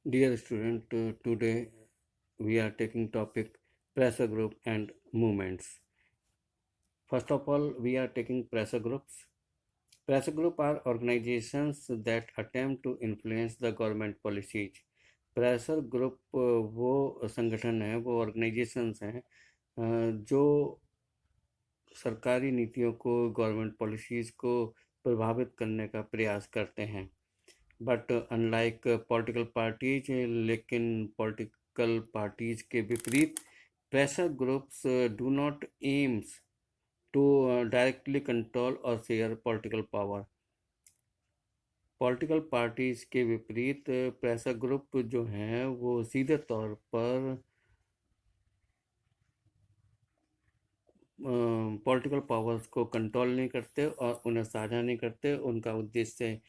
Dear student, today we are taking topic pressure group and movements. First of all, we are taking pressure groups. Pressure group are organizations that attempt to influence the government policies. Pressure group वो संगठन है, वो organisations हैं जो सरकारी नीतियों को, government policies को प्रभावित करने का प्रयास करते हैं। बट अनलाइक पॉलिटिकल पार्टीज, लेकिन पॉलिटिकल पार्टीज के विपरीत pressure groups do not aims to directly control और share political power. Political parties के विपरीत प्रेशर ग्रुप जो हैं वो सीधे तौर पर पॉलिटिकल पावर्स को कंट्रोल नहीं करते और उन्हें साझा नहीं करते। उनका उद्देश्य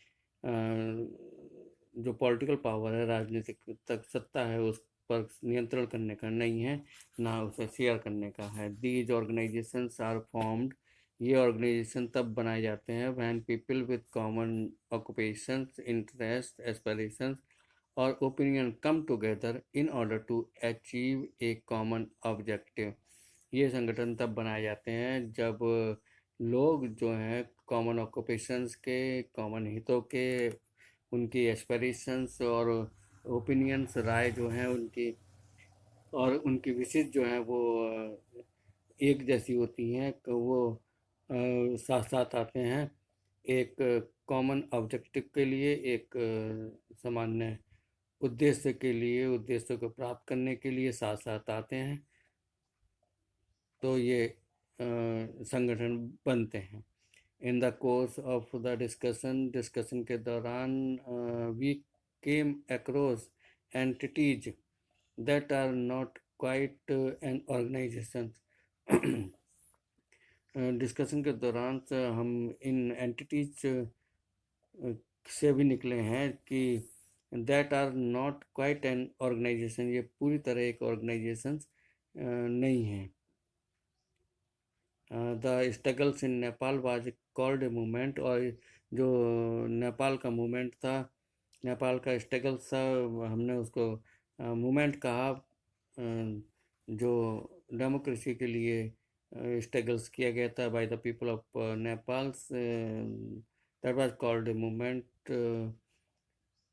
जो पॉलिटिकल पावर है, राजनीतिक तक सत्ता है, उस पर नियंत्रण करने का नहीं है, ना उसे शेयर करने का है। दीज ऑर्गेनाइजेशंस आर फॉर्म्ड, ये ऑर्गेनाइजेशन तब बनाए जाते हैं when people with common occupations, interest, aspirations और opinion come together in order to achieve a common objective. ये संगठन तब बनाए जाते हैं जब लोग जो हैं कॉमन ऑक्यूपेशंस के, कॉमन हितों के, उनकी एस्पिरेशंस और ओपिनियंस, राय जो हैं उनकी और उनकी विशेष जो हैं वो एक जैसी होती हैं, तो वो साथ साथ आते हैं एक कॉमन ऑब्जेक्टिव के लिए, एक सामान्य उद्देश्य के लिए, उद्देश्य को प्राप्त करने के लिए साथ साथ आते हैं, तो ये संगठन बनते हैं। In the course of the discussion के दौरान we came across entities that are not quite an organisation. Discussion के दौरान हम इन एंटिटीज से भी निकले हैं कि that are not quite an organisation, ये पूरी तरह एक ऑर्गेनाइजेशन नहीं है। The struggles in Nepal was called a movement, और जो नेपाल का मूवमेंट था, नेपाल का स्ट्रगल्स था, हमने उसको मूवमेंट कहा। जो डेमोक्रेसी के लिए स्ट्रगल्स किया गया था by the people of Nepal, that was called a movement,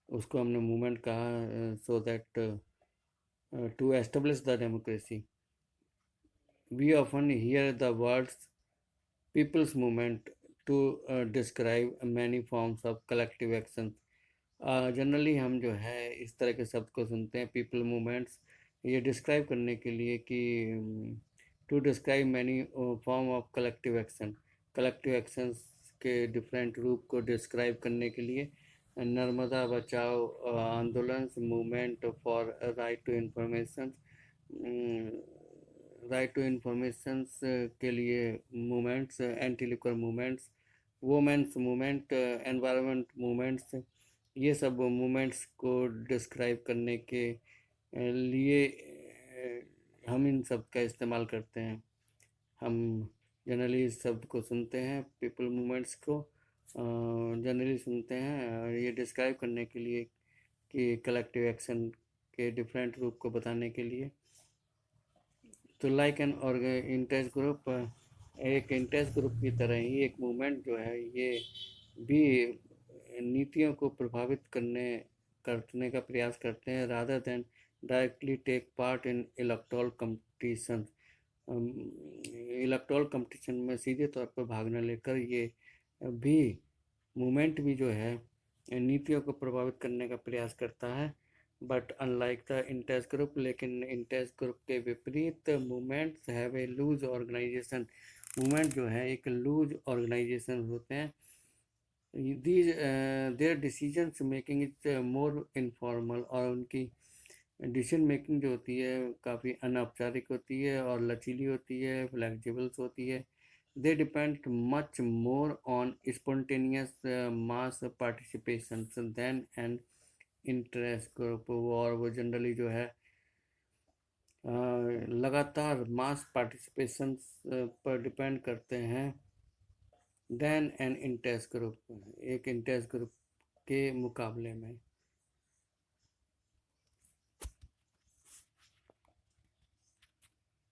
उसको हमने मूवमेंट कहा। So that to establish the democracy, we often hear the words people's movement to describe many forms of collective action. Generally हम जो है इस तरह के शब्द को सुनते हैं, पीपल मूवमेंट्स, ये डिस्क्राइब करने के लिए कि to describe many form of collective action, collective actions के डिफरेंट रूप को डिस्क्राइब करने के लिए। Narmada Bachao Andolan, movement for right to information, right to informations के लिए movements, anti liquor movements, women's movement, environment movements, ये सब मूवमेंट्स को डिस्क्राइब करने के लिए हम इन सब का इस्तेमाल करते हैं। हम जनरली इस शब्द को सुनते हैं, पीपल मूवमेंट्स को जनरली सुनते हैं ये डिस्क्राइब करने के लिए कि कलेक्टिव एक्शन के डिफरेंट रूप को बताने के लिए। तो लाइक एन इंटरेस्ट ग्रुप, एक इंटरेस्ट ग्रुप की तरह ही एक मूवमेंट जो है ये भी नीतियों को प्रभावित करने का प्रयास करते हैं, rather than directly take part in electoral competition. Electoral competition में सीधे तौर पर भाग न लेकर ये भी मूवमेंट भी जो है नीतियों को प्रभावित करने का प्रयास करता है। But unlike the interest group, लेकिन इंटरेस्ट ग्रुप के विपरीत movements have a loose organisation, movement जो है एक लूज ऑर्गेनाइजेशन होते हैं। These their decision making is more informal, और उनकी डिसीजन मेकिंग जो होती है काफ़ी अनौपचारिक होती है और लचीली होती है, फ्लेक्सिबल्स होती है। They depend much more on spontaneous mass participation than an interest group, और वो जनरली जो है लगातार मास पार्टिसिपेशन पर डिपेंड करते हैं देन एन इंटरेस्ट ग्रुप, एक इंटरेस्ट ग्रुप के मुकाबले में।